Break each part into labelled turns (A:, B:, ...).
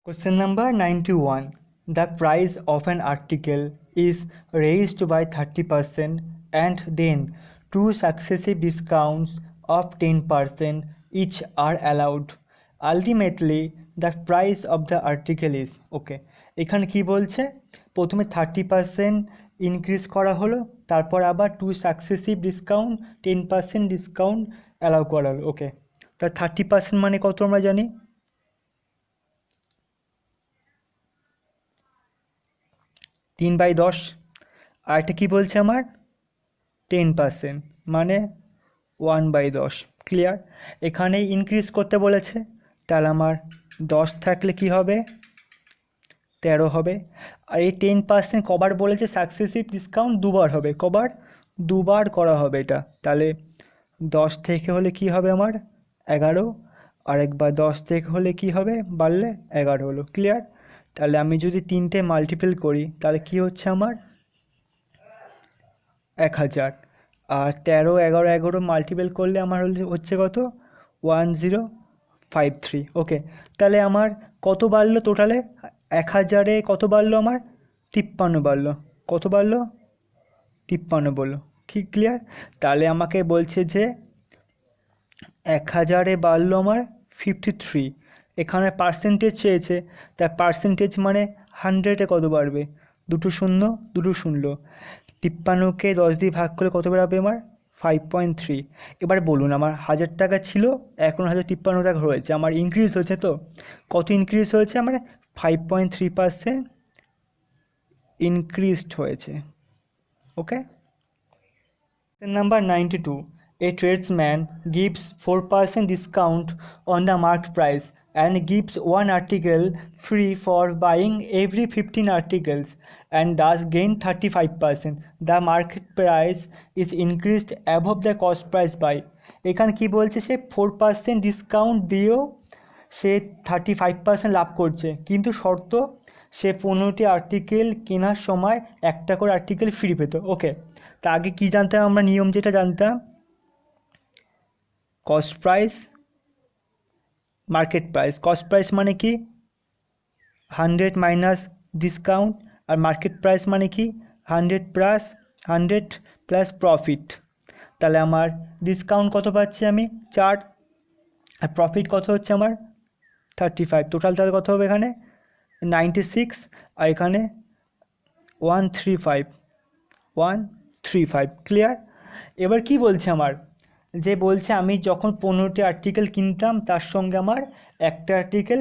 A: Question number 91. The price of an article is raised by 30% and then two successive discounts of 10% each are allowed. Ultimately, the price of the article is okay. এখানে কি বলছে প্রথমে 30% increase করা হলো তারপর আবার two successive discount 10% discount allow করা হলো ওকে তা 30% মানে কত আমরা জানি 3/10 আর এটা কি বলছে আমার 10% মানে 1/10 ক্লিয়ার এখানে ইনক্রিজ করতে বলেছে তাহলে আমার 10 থাকলে কি হবে 13 হবে আর এই 10% কবার বলেছে সাকসেসিভ ডিসকাউন্ট দুবার হবে কবার দুবার করা হবে এটা তাহলে 10 থেকে হলে কি হবে আমার 11 আর একবার 10 থেকে হলে কি হবে বাড়লে 11 হলো ক্লিয়ার তাহলে আমি যদি 3টে মাল্টিপল করি তাহলে কি হচ্ছে আমার 1000 আর 13 11 11 মাল্টিপল করলে আমার হচ্ছে কত 1053 ওকে তাহলে আমার কত বাড়লো টোটালে 1000-এ কত বাড়লো আমার 53 বাড়লো কত বাড়লো 53 বললো কি ক্লিয়ার তাহলে আমাকে বলছে যে 1000-এ বাড়লো আমার 53 এখানে পার্সেন্টেজ চেয়েছে তার পার্সেন্টেজ মানে 100-এ কত বাড়বে দুটো শূন্য 53কে 10 দিয়ে ভাগ করে কত বেরোবে আমার 5.3 এবার বলুন আমার 1000 টাকা ছিল এখন 1053 টাকা হয়েছে আমার ইনক্রিজ হয়েছে তো কত ইনক্রিজ হয়েছে আমার 5.3% ইনক্রিজড হয়েছে okay number 92 a tradesman gives 4% discount on the marked price and gives one article free for buying every 15 articles and does gain 35%. The market price is increased above the cost price by এখানে কি বলছে সে 4% discount দিয়েও সে 35% লাভ করছে কিন্তু শর্ত সে 15টি article কেনার সময় একটা করে আর্টিকেল ফ্রি পেত ওকে তা আগে কি জানতাম আমরা নিয়ম যেটা জানতাম cost price market price cost price মানে কি 100 মাইনাস ডিসকাউন্ট আর মার্কেট প্রাইস মানে কি 100 প্লাস প্রফিট তাহলে আমার ডিসকাউন্ট কত পাচ্ছি আমি 4 আর প্রফিট কত হচ্ছে আমার 35 টোটাল তাহলে কত হবে এখানে 96 আর এখানে 135 ক্লিয়ার এবার কি বলছে আমার যে বলছে আমি যখন 15টি আর্টিকেল কিনতাম তার সঙ্গে আমার একটা আর্টিকেল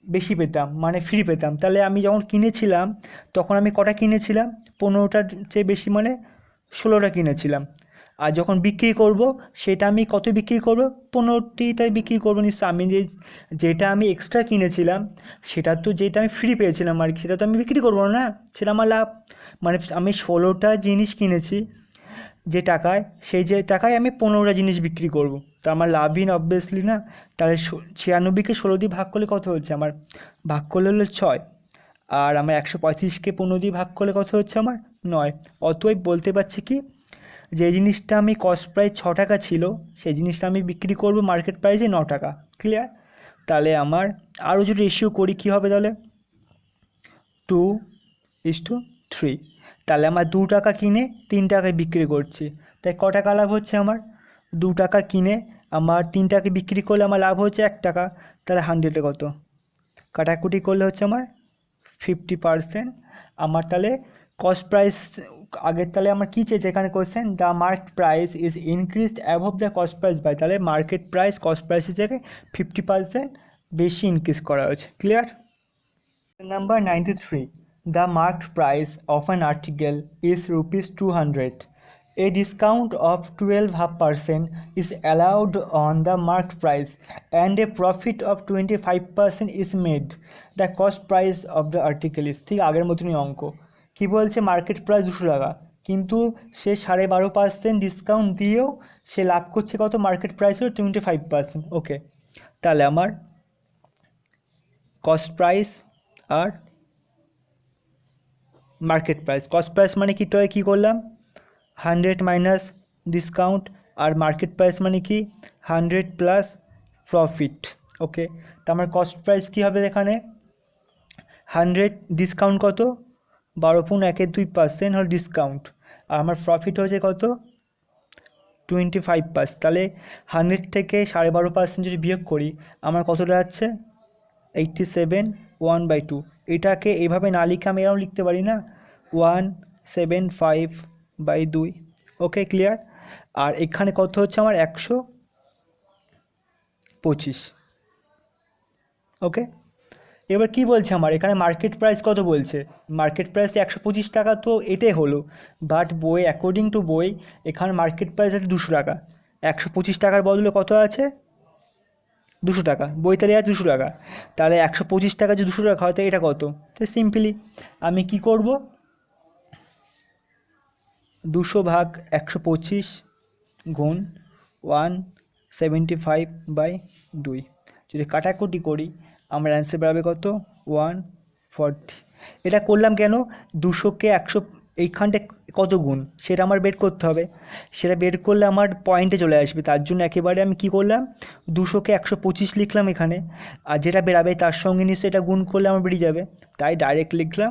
A: বেশি পেতাম মানে ফ্রি পেতাম তাহলে আমি যখন কিনেছিলাম তখন আমি কটা কিনেছিলাম 15টার চেয়ে বেশি মানে 16টা কিনেছিলাম আর যখন বিক্রি করব সেটা আমি কত বিক্রি করব 15টিটাই বিক্রি করবো নিশ্চয় আমি যেটা আমি এক্সট্রা কিনেছিলাম সেটা তো যেটা আমি ফ্রি পেয়েছিলাম আর কি সেটা তো আমি বিক্রি করবো না সেটা আমার লাভ মানে আমি 16টা জিনিস কিনেছি যে টাকায় সেই যে টাকায় আমি 15টা জিনিস বিক্রি করব তা আমার লাভই অবভিয়াসলি না তাহলে 96কে 16 দিয়ে ভাগ করলে কত হচ্ছে আমার ভাগ করলে হলো 6 আর আমার 135কে 15 দিয়ে ভাগ করলে কত হচ্ছে আমার 9 অতএব বলতে পারছি কি যে জিনিসটা আমি কস্ট প্রাইস 6 টাকা ছিল সেই জিনিসটা আমি বিক্রি করব মার্কেট প্রাইসে 9 টাকা ক্লিয়ার তাহলে আমার আরও যদি রেশিও করি কী হবে তাহলে 2:3 তাহলে আমার 2 টাকা কিনে 3 টাকায় বিক্রি করছি তাই ক টাকা লাভ হচ্ছে আমার 2 টাকা কিনে আমার 3 টাকা বিক্রি করলে আমার লাভ হচ্ছে 1 টাকা তাহলে 100-এ কত কাটাকুটি করলে হচ্ছে আমার 50% আমার তাহলে কস্ট প্রাইস আগের তাহলে আমার কী চেয়েছে এখানে question the market price is increased above the cost price by তাহলে মার্কেট প্রাইস কস্ট প্রাইসের জায়গায় 50% বেশি ইনক্রিজ করা হয়েছে clear number 93 The marked price of an article is rupees 200. A discount of 12.5% is allowed on the marked price and a profit of 25% is made. The cost price of the article is ঠিক আগের মতনই অঙ্ক কি বলছে market price 200 টাকা কিন্তু সে 12.5% discount দিয়েও সে লাভ করছে কত মার্কেট প্রাইসের 25% ওকে তাহলে আমার কস্ট প্রাইস আর মার্কেট প্রাইস কস্ট প্রাইস মানে কি টয় কী করলাম 100 মাইনাস ডিসকাউন্ট আর মার্কেট প্রাইস মানে কি 100 প্লাস প্রফিট ওকে তো আমার কস্ট প্রাইস কী হবে এখানে 100 ডিসকাউন্ট কত, 12.12% হল ডিসকাউন্ট, আর আমার প্রফিট হয়েছে কত 25%। তাহলে 100 থেকে 12.5% যদি বিয়োগ করি আমার কত দাঁড়াচ্ছে 87 1/2। এটাকে এইভাবে না লিখে আমি এরকম লিখতে পারি না 175/2। Okay clear. আর এখানে কত হচ্ছে আমার 125। ওকে, এবার কি বলছে আমার এখানে মার্কেট প্রাইস কত বলছে, মার্কেট প্রাইস 125 টাকা, তো এটাই হলো, বাট বই অ্যাকর্ডিং টু বই এখানে মার্কেট প্রাইস আছে 200 টাকা, 125 টাকার বদলে কত আছে 200 টাকা, বইতে দেওয়া আছে 200 টাকা। তাহলে 125 টাকা যদি 200 টাকা হয় তো এটা কত, তো সিম্পলি আমি কি করব 200 ভাগ 125 গুণ 175/2, যদি কাটাকুটি করি আমার অ্যান্সার বেরোবে কত 140। এটা করলাম কেন, 200কে 100 এইখানটা কত গুণ সেটা আমার বের করতে হবে, সেটা বের করলে আমার পয়েন্টে চলে আসবে, তার জন্য একেবারে আমি কি করলাম 200কে 125 লিখলাম এখানে, আর যেটা বেরাবে তার সঙ্গে নিশ্চয়ই এটা গুণ করলে আমার বেরিয়ে যাবে, তাই ডাইরেক্ট লিখলাম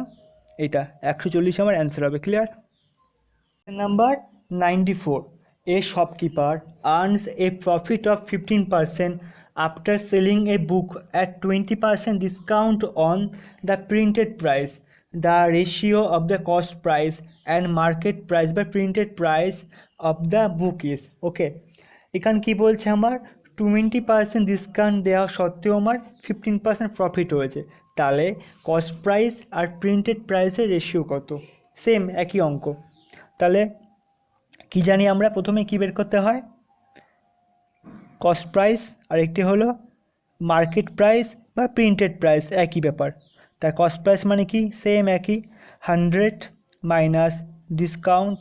A: এটা 140 আমার অ্যান্সার হবে। Clear. Number 94. A shopkeeper earns a profit of 15% after selling a book at 20% discount on the printed price. The ratio of the cost price and market price by printed price of the book is okay. এখানে কি বলছে আমার 20% discount দেওয়া সত্ত্বেও আমার 15% profit হয়েছে, তাহলে cost price আর printed প্রাইসের রেশিও কত, সেম একই অঙ্ক। তাহলে কি জানি আমরা প্রথমে কি বের করতে হয় কস্ট প্রাইস, আর একটি হলো মার্কেট প্রাইস বা প্রিন্টেড প্রাইস, একই ব্যাপার। তার কস্ট প্রাইস মানে কি সেম একই 100 মাইনাস ডিসকাউন্ট,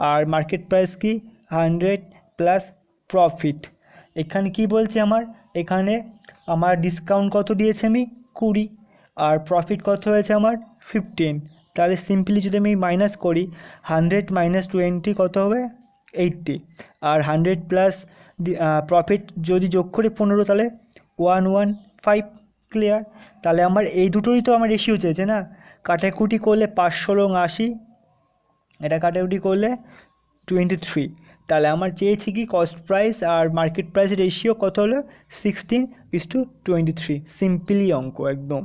A: আর মার্কেট প্রাইস কি 100 প্লাস প্রফিট। এখানে কি বলছে আমার এখানে আমার ডিসকাউন্ট কত দিয়েছে আমি 20, আর প্রফিট কত হয়েছে আমার 15। তাহলে সিম্পলি যদি আমি মাইনাস করি 100 মাইনাস 20 কত হবে 80, আর 100 প্লাস প্রফিট যদি যোগ করি 15 তাহলে 115। ক্লিয়ার। তাহলে আমার এই দুটোরই তো আমার রেশিও চেয়েছে না, কাটাকুটি করলে 516, এটা কাটাকুটি করলে 23, তাহলে আমার চেয়েছি কি কস্ট প্রাইস আর মার্কেট প্রাইস রেশিও কত হলো 16:23, সিম্পলি অঙ্ক একদম।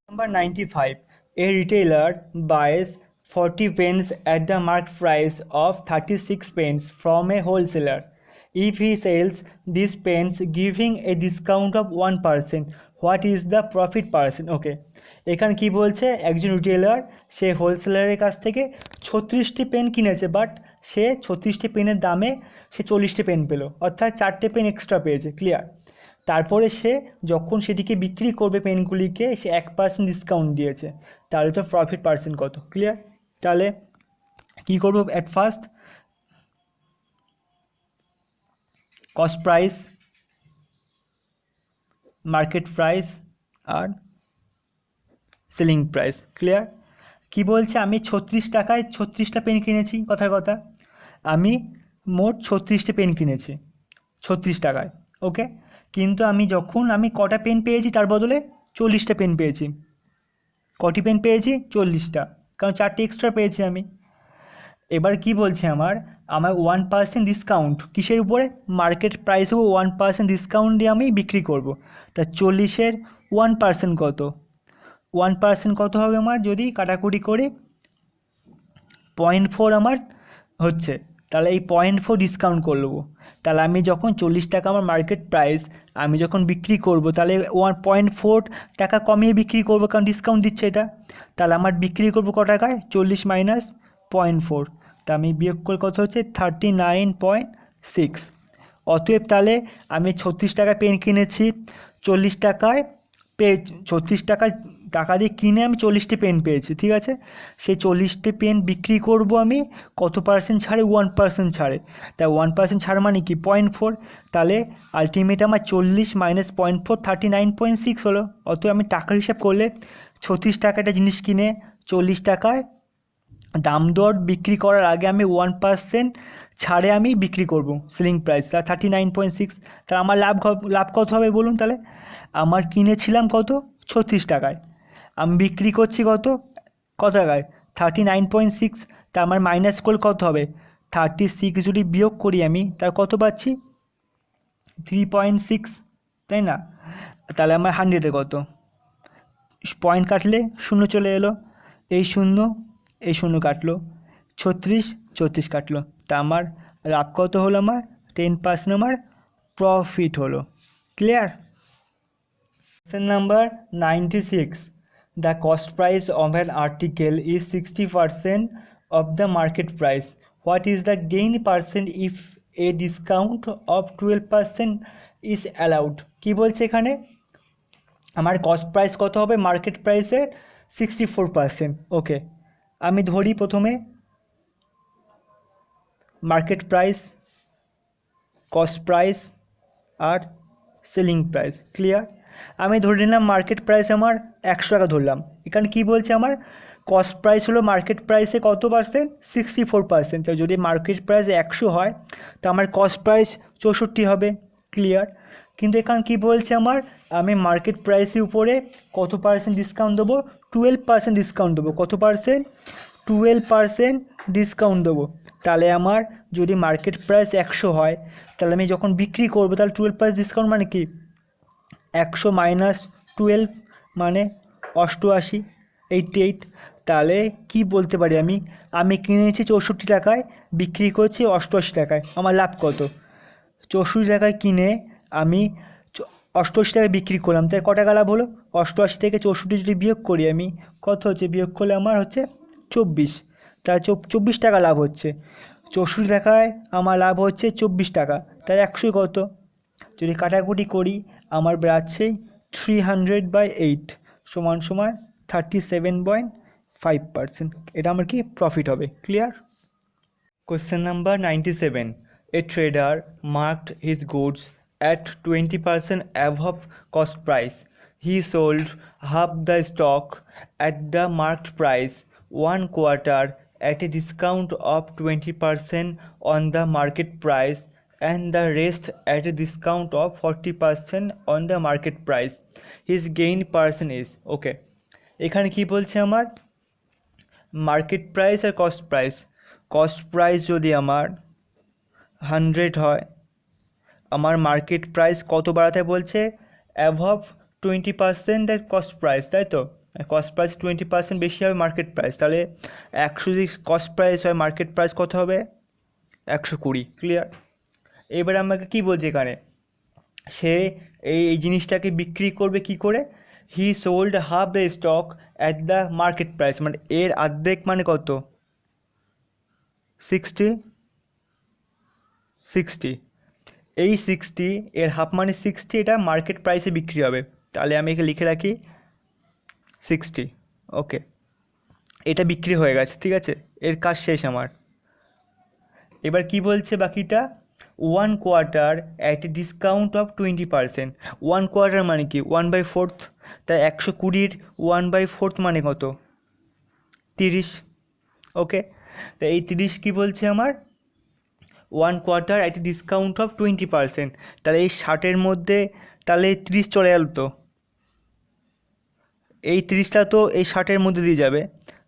A: Number 95. A retailer buys 40 pens at the marked price of 36 pence from a wholesaler. If he sells these pens giving a discount of 1%, what is the profit percent? Okay, এখানে কি বলছে একজন retailer সে হোলসেলারের কাছ থেকে 36টি pen কিনেছে, but সে 36টি পেনের দামে সে 40টি pen পেলো, অর্থাৎ 4টে পেন এক্সট্রা পেয়েছে। ক্লিয়ার। তারপরে সে যখন সেটিকে বিক্রি করবে পেনগুলিকে সে 1% ডিসকাউন্ট দিয়েছে, তাহলে তো প্রফিট পার্সেন্ট কত। ক্লিয়ার। তাহলে কি করব, at first cost price, market price আর সেলিং প্রাইস। ক্লিয়ার। কি বলছে আমি 36 টাকায় 36টা পেন কিনেছি, কথার কথা আমি মোট 36টি পেন কিনেছি 36 টাকায়। ওকে, কিন্তু আমি যখন আমি কটা পেন পেয়েছি তার বদলে 40টা পেন পেয়েছি। কটি পেন পেয়েছি 40টা, কারণ 4টি এক্সট্রা পেয়েছি আমি। এবার কি বলছে আমার 1% ডিসকাউন্ট কিসের উপরে, মার্কেট প্রাইসে 1% ডিসকাউন্ট দিয়ে আমি বিক্রি করব। তা 40-এর 1% কত, 1% কত হবে আমার যদি কাটাকুটি করি 0.4 আমার হচ্ছে, তাহলে এই 0.4 ডিসকাউন্ট করে নেবো। তাহলে আমি যখন 40 টাকা আমার মার্কেট প্রাইস আমি যখন বিক্রি করব তাহলে 1.4 টাকা কমিয়ে বিক্রি করব, কারণ ডিসকাউন্ট দিচ্ছে এটা। তাহলে আমার বিক্রি করব ক টাকায় 40 মাইনাস 0.4, তা আমি বিয়োগ করে কত হচ্ছে 39.6। অতএব তাহলে আমি 36 টাকা পেন কিনেছি, 40 টাকায় পেয়ে 36 টাকা দিয়ে কিনে আমি 40টি পেন পেয়েছি। ঠিক আছে, সেই 40টি পেন বিক্রি করব আমি কত পার্সেন্ট ছাড়ে, 1% ছাড়ে। তাই 1% ছাড় মানে কি 0.4, তাহলে আলটিমেট আমার 40 মাইনাস 0.4 39.6 হলো। অতএব আমি টাকার হিসাব করলে 36 টাকাটা জিনিস কিনে 40 টাকায় দাম দর বিক্রি করার আগে আমি 1% ছাড়ে আমি বিক্রি করব সেলিং প্রাইস, তা 39.6। তাহলে আমার লাভ কত হবে বলুন, তাহলে আমার কিনেছিলাম কত 36 টাকায়, আমি বিক্রি করছি কত কত টাকায় 39.6, তা আমার মাইনাস করলে কত হবে 36 যদি বিয়োগ করি আমি তার কত পাচ্ছি 3.6, তাই না? তাহলে আমার 100-এ কত পয়েন্ট কাটলে শূন্য চলে এলো, এই শূন্য কাটলো, 36 কাটলো, তা আমার লাভ কত হলো আমার 10% আমার প্রফিট হলো। Clear? Question number 96. The cost price of an article is 60% of the market price. What is the gain percent if a discount of 12% is allowed? কি বলছে এখানে আমার কস্ট প্রাইস কত হবে মার্কেট প্রাইসের 64%। ওকে, আমি ধরি প্রথমে মার্কেট প্রাইস, কস্ট প্রাইস আর সেলিং প্রাইস। ক্লিয়ার? আমি ধরে নিলাম মার্কেট প্রাইস আমার 100 টাকা ধরলাম। এখানে কি বলছে আমার কস্ট প্রাইস হলো মার্কেট প্রাইসে কত পার্সেন্ট 64%। যদি মার্কেট প্রাইস 100 হয় তো আমার কস্ট প্রাইস 64 হবে। ক্লিয়ার? কিন্তু এখানে কি বলছে আমার আমি মার্কেট প্রাইসের উপরে কত পার্সেন্ট ডিসকাউন্ট দেবো 12% ডিসকাউন্ট দেবো। কত পার্সেন্ট 12% ডিসকাউন্ট দেবো। তাহলে আমার যদি মার্কেট প্রাইস 100 হয় তাহলে আমি যখন বিক্রি করবো তাহলে 12% ডিসকাউন্ট মানে কি 100 মাইনাস 12 মানে 88, 88। তাহলে কি বলতে পারি আমি কিনেছি 64 টাকায়, বিক্রি করছি 88 টাকায়, আমার লাভ কত 64 টাকায় কিনে আমি 88 টাকায় বিক্রি করলাম, তাই ক টাকা লাভ হলো 88 থেকে 64 যদি বিয়োগ করি আমি কত হচ্ছে বিয়োগ করলে আমার হচ্ছে 24, তাই 24 টাকা লাভ হচ্ছে। 64 টাকায় আমার লাভ হচ্ছে 24 টাকা, তাই 100 কত যদি কাটাকুটি করি আমার বেড়াচ্ছে 300/8 সমান সমান 37.5%। এটা আমার কি প্রফিট হবে। Clear? Question number 97. A trader marked his goods at 20% above cost price. He sold half the stock at the marked price 1 quarter at a discount of 20% on the market price and the rest at a discount of 40% on the market price. His gain percent is okay. এখানে কি বলছে আমার market price আর cost price যদি আমার 100 হয় আমার market price কত বাড়াতে বলছে অ্যাভভ 20% দ্য কস্ট প্রাইস, তাই তো কস্ট প্রাইস 20% বেশি হবে মার্কেট প্রাইস, তাহলে 100 যদি কস্ট প্রাইস হয় মার্কেট প্রাইস কত হবে 120। ক্লিয়ার? এবার আমাকে কি বলছে এখানে সে এই জিনিসটাকে বিক্রি করবে কি করে he sold half the stock at the market price, মানে এর অর্ধেক মানে কত 60, এই 60 এর হাফ মানে 60, এটা মার্কেট প্রাইসে বিক্রি হবে। তাহলে আমি একে লিখে রাখি 60। ওকে, এটা বিক্রি হয়ে গেছে, ঠিক আছে, এর কাজ শেষ আমার। এবার কি বলছে বাকিটা 1 quarter at a discount of 20%। 1 quarter মানে কি 1/4, তাই 120-র 1/4 মানে কত 30। ওকে, তো এই 30 কি বলছে আমার 1 quarter at a discount of 20%, তাহলে এই 60-এর মধ্যে তাহলে 30 চলে গেল, তো এই 30টা তো এই 60-এর মধ্যে দিয়ে যাবে,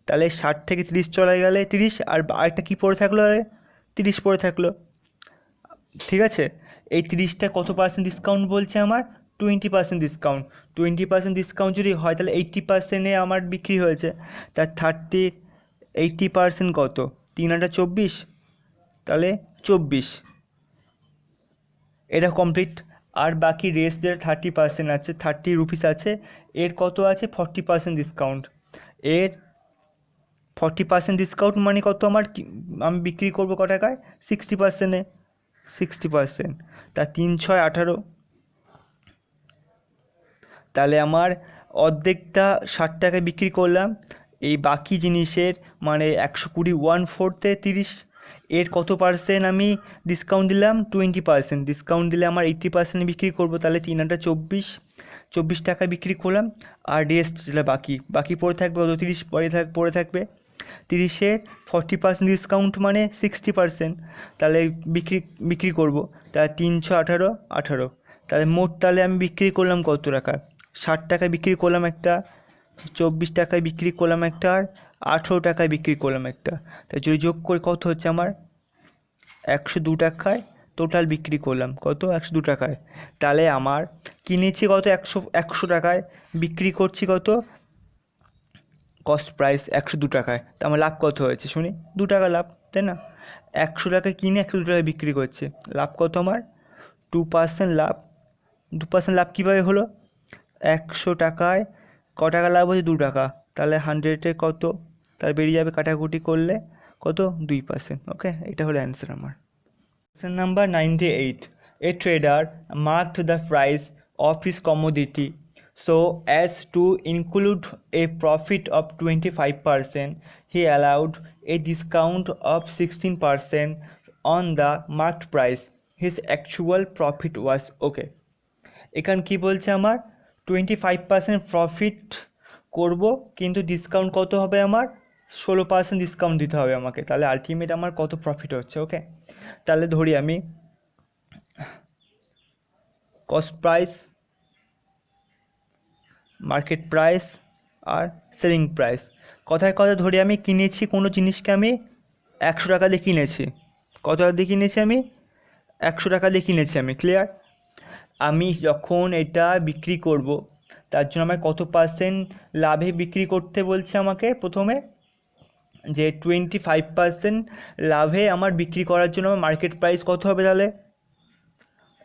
A: তাহলে 60 থেকে 30 চলে গেলে 30 আর আরেকটা কী পড়ে থাকলো 30 পড়ে থাকলো। ঠিক আছে, এই 30টা কত পার্সেন্ট ডিসকাউন্ট বলছে আমার 20% ডিসকাউন্ট। 20% ডিসকাউন্ট যদি হয় তাহলে 80%-এ আমার বিক্রি হয়েছে, তার 80% কত 3/24, তাহলে 24, এটা কমপ্লিট। আর বাকি রেস্ট যেটা 30% আছে 30 রুপিস আছে, এর কত আছে 40% ডিসকাউন্ট। এর 40% ডিসকাউন্ট মানে কত আমার আমি বিক্রি করবো ক টাকায় 60%-এ 60%, তা 3×6=18, তাহলে আমার অর্ধেকটা 60 টাকায় বিক্রি করলাম। এই বাকি জিনিসের মানে 120 1/4-এ 30, এর কত পার্সেন্ট আমি ডিসকাউন্ট দিলাম 20%, ডিসকাউন্ট দিলে আমার 80% বিক্রি করবো, তাহলে 3/24 টাকায় বিক্রি করলাম। আর রেস্ট যেটা বাকি পড়ে থাকবে অত 30 পড়ে থাকবে। 30-এর 40% ডিসকাউন্ট মানে 60%, তাহলে বিক্রি করবো, তাহলে 3×6=18, তাহলে মোট তাহলে আমি বিক্রি করলাম কত টাকা 60 টাকায় বিক্রি করলাম একটা 24 টাকায় বিক্রি করলাম একটা, আর 18 টাকায় বিক্রি করলাম একটা। তাই যদি যোগ করে কত হচ্ছে আমার 102 টাকায় টোটাল বিক্রি করলাম, কত 102 টাকায়। তাহলে আমার কিনেছি কত 100 টাকায়, বিক্রি করছি কত কস্ট প্রাইস 102 টাকায়। তা আমার লাভ কত হয়েছে শুনি, 2 টাকা লাভ, তাই না? 100 টাকায় কিনে 102 টাকায় বিক্রি করছে, লাভ কত আমার 2% লাভ। 2% লাভ কীভাবে হলো? 100 টাকায় ক টাকা লাভ হচ্ছে 2 টাকা, তাহলে 100-এ কত, তাহলে বেরিয়ে যাবে কাটাকুটি করলে কত 2%। ওকে, এটা হলো অ্যান্সার আমার। Question number 98. A trader marked the price of his commodity so as to include a profit of 25%. He allowed a discount of 16% on the marked price. His actual profit was okay. এখানে কি বলছে আমার 25% profit করব, কিন্তু discount কত হবে আমার 16% discount দিতে হবে আমাকে, তাহলে আলটিমেট আমার কত প্রফিট হচ্ছে। ওকে, তাহলে ধরি আমি কস্ট প্রাইস, মার্কেট প্রাইস আর সেলিং প্রাইস, কথায় কথা ধরি আমি কিনেছি কোনো জিনিসকে আমি 100 টাকা দিয়ে কিনেছি, কত টাকা দিয়ে কিনেছি আমি 100 টাকা দিয়ে কিনেছি আমি, ক্লিয়ার? আমি যখন এটা বিক্রি করব তার জন্য আমায় কত পার্সেন্ট লাভে বিক্রি করতে বলছে আমাকে প্রথমে, যে 25% লাভে আমার বিক্রি করার জন্য আমার মার্কেট প্রাইস কত হবে তাহলে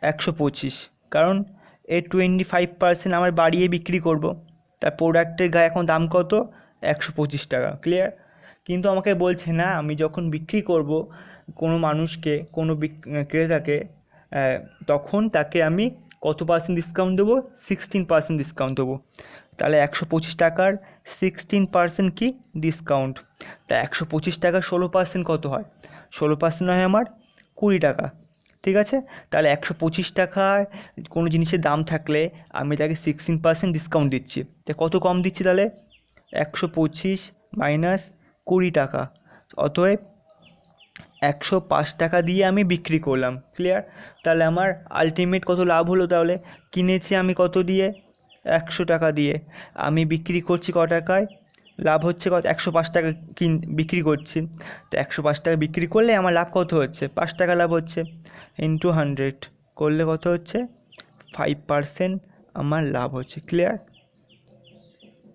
A: 125, কারণ এই 25% আমার বাড়িয়ে বিক্রি করব, তার প্রোডাক্টের গায়ে এখন দাম কত 125 টাকা, ক্লিয়ার? কিন্তু আমাকে বলছে না, আমি যখন বিক্রি করব কোনো মানুষকে, কোনো ক্রেতাকে, তখন তাকে আমি কত পার্সেন্ট ডিসকাউন্ট দেবো 16% ডিসকাউন্ট দেবো। তাহলে 125 টাকার 16% কি ডিসকাউন্ট, তা 125 টাকার 16% কত হয়, 16% হয় আমার 20 টাকা, ঠিক আছে? তাহলে 125 টাকায় কোনো জিনিসের দাম থাকলে আমি তাকে 16% ডিসকাউন্ট দিচ্ছি, তা কত কম দিচ্ছি তাহলে 125 মাইনাস 20 টাকা, অতএব 105 টাকা দিয়ে আমি বিক্রি করলাম, ক্লিয়ার? তাহলে আমার আলটিমেট কত লাভ হলো, তাহলে কিনেছি আমি কত দিয়ে 100 টাকা দিয়ে, আমি বিক্রি করছি ক টাকায়, লাভ হচ্ছে কত 105 টাকা বিক্রি করছি, তো 105 টাকা বিক্রি করলে আমার লাভ কত হচ্ছে 5 টাকা লাভ হচ্ছে, ইন্টু 100 করলে কত হচ্ছে 5% আমার লাভ হচ্ছে, clear?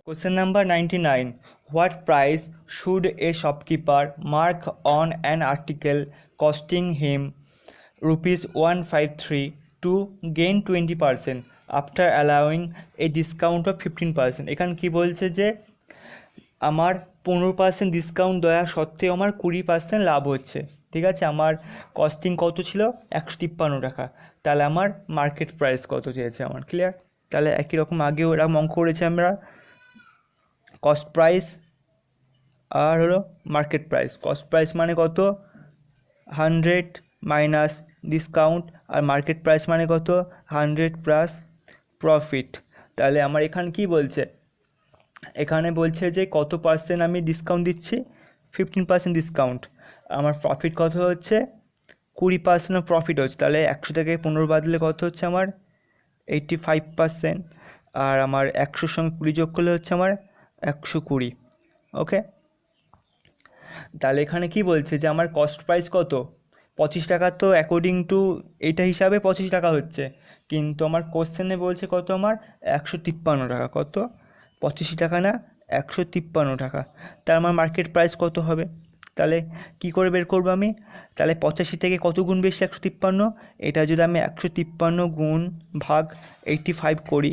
A: Question number 99. What price should a shopkeeper mark on an article costing him rupees 153 to gain 20% after allowing a discount of 15%? এখানে কি বলছে যে আমার 15% ডিসকাউন্ট দেওয়া সত্ত্বেও আমার 20% লাভ হচ্ছে, ঠিক আছে? আমার কস্টিং কত ছিল 153 টাকা, তাহলে আমার মার্কেট প্রাইস কত চেয়েছে আমার, ক্লিয়ার? তাহলে একই রকম আগেও এরকম অঙ্ক করেছি আমরা, কস্ট প্রাইস আর হলো মার্কেট প্রাইস। কস্ট প্রাইস মানে কত 100 মাইনাস ডিসকাউন্ট, আর মার্কেট প্রাইস মানে কত 100 প্লাস প্রফিট। তাহলে আমার এখানে কি বলছে, এখানে বলছে যে কত পার্সেন্ট আমি ডিসকাউন্ট দিচ্ছি 15% ডিসকাউন্ট, আমার প্রফিট কত হচ্ছে 20% প্রফিট হচ্ছে, তাহলে 100 থেকে 15 বাদলে কত হচ্ছে আমার 85%, আর আমার 100 সঙ্গে 20 যোগ করলে হচ্ছে আমার 120। ওকে, তাহলে এখানে কি বলছে যে আমার কস্ট প্রাইস কত 25 টাকা, তো অ্যাকর্ডিং টু এইটা হিসাবে 25 টাকা হচ্ছে, কিন্তু আমার কোশ্চেনে বলছে কত আমার 153 টাকা, কত 25 টাকা না 153 টাকা, তার আমার মার্কেট প্রাইস কত হবে? তাহলে কি করে বের করবো আমি, তাহলে 85 থেকে কত গুণ বেশি 153, এটা যদি আমি 153 গুণ ভাগ 85 করি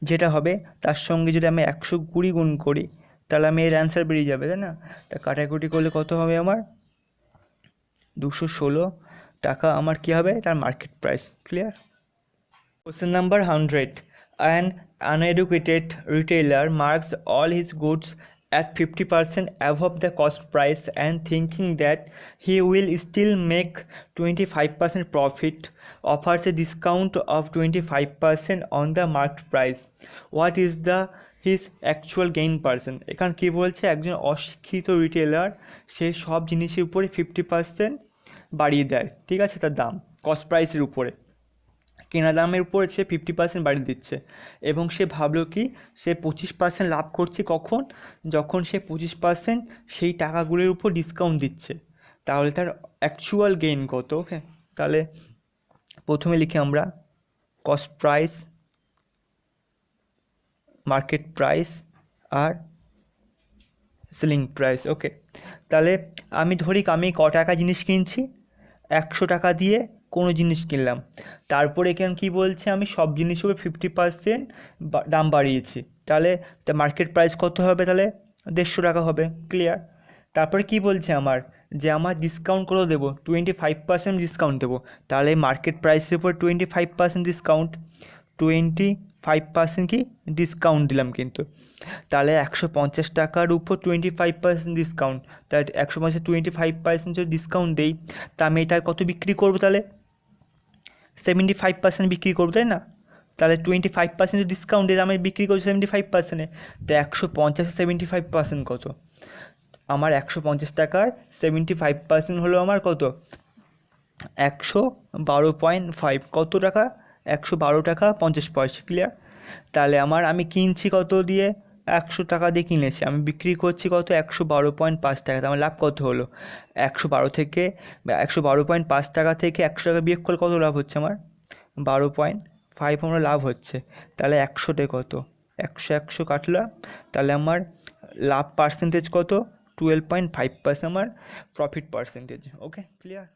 A: যেটা হবে, তার সঙ্গে যদি আমি 120 গুণ করি তাহলে আমি এর অ্যান্সার বেরিয়ে যাবে, তাই না? তা কাটাকুটি করলে কত হবে আমার 216 টাকা আমার কী হবে তার market price, clear? Question number 100. An uneducated retailer marks all his goods at 50% above the cost price and thinking that he will still make 25% profit, offers a discount of 25% on the marked price. What is the his actual gain percent? এখানে কী বলছে, একজন অশিক্ষিত retailer সে সব জিনিসের উপরে 50% বাড়িয়ে দেয়, ঠিক আছে, তার দাম কস্ট প্রাইসের উপরে, কেনা দামের উপর সে 50% বাড়িয়ে দিচ্ছে, এবং সে ভাবলো কি সে 25% লাভ করছে কখন, যখন সে 25% সেই টাকাগুলোর উপর ডিসকাউন্ট দিচ্ছে। তাহলে তার অ্যাকচুয়াল গেইন কত? ওকে, তাহলে প্রথমে লিখি আমরা কস্ট প্রাইস, মার্কেট প্রাইস আর সেলিং প্রাইস। ওকে, তাহলে আমি ধরি আমি ক টাকা জিনিস কিনছি, 100 টাকা দিয়ে কোনো জিনিস কিনলাম, তারপরে এখানে কী বলছে আমি সব জিনিসের উপর 50% দাম বাড়িয়েছি, তাহলে মার্কেট প্রাইস কত হবে? তাহলে 150 টাকা হবে। ক্লিয়ার? তারপরে কি বলছে আমার যে আমার ডিসকাউন্ট কত দেবো? 25% ডিসকাউন্ট দেবো, তাহলে মার্কেট প্রাইসের উপর 25% ডিসকাউন্ট, 25% কি ডিসকাউন্ট দিলাম কিন্তু, তাহলে 150 টাকার উপর 25% ডিসকাউন্ট, তাই 150 25% যদি ডিসকাউন্ট দেই, তা আমি এটা কত বিক্রি করবো? তাহলে 75% বিক্রি করবো, তাই না? তাহলে 25% ডিসকাউন্ট দিয়ে আমি বিক্রি করছি 75%-এ, তো 150 75% কত? আমার 150 টাকার 75% হলো আমার কত? 112.5। কত টাকা? 112 টাকা 50 পয়সা। ক্লিয়ার? তাহলে আমি কিনছি কত দিয়ে? 100 টাকা দিয়ে কিনেছি, আমি বিক্রি করছি কত? 112.5 টাকা। আমার লাভ কত হলো? 112 থেকে 112.5 টাকা থেকে 100 টাকা বিয়োগ করলে কত লাভ হচ্ছে আমার? 12.5 আমার লাভ হচ্ছে। তাহলে 100-তে কত? 100 কাটলাম, তাহলে আমার লাভ পার্সেন্টেজ কত? 12.5% আমার প্রফিট পার্সেন্টেজ। ওকে, ক্লিয়ার?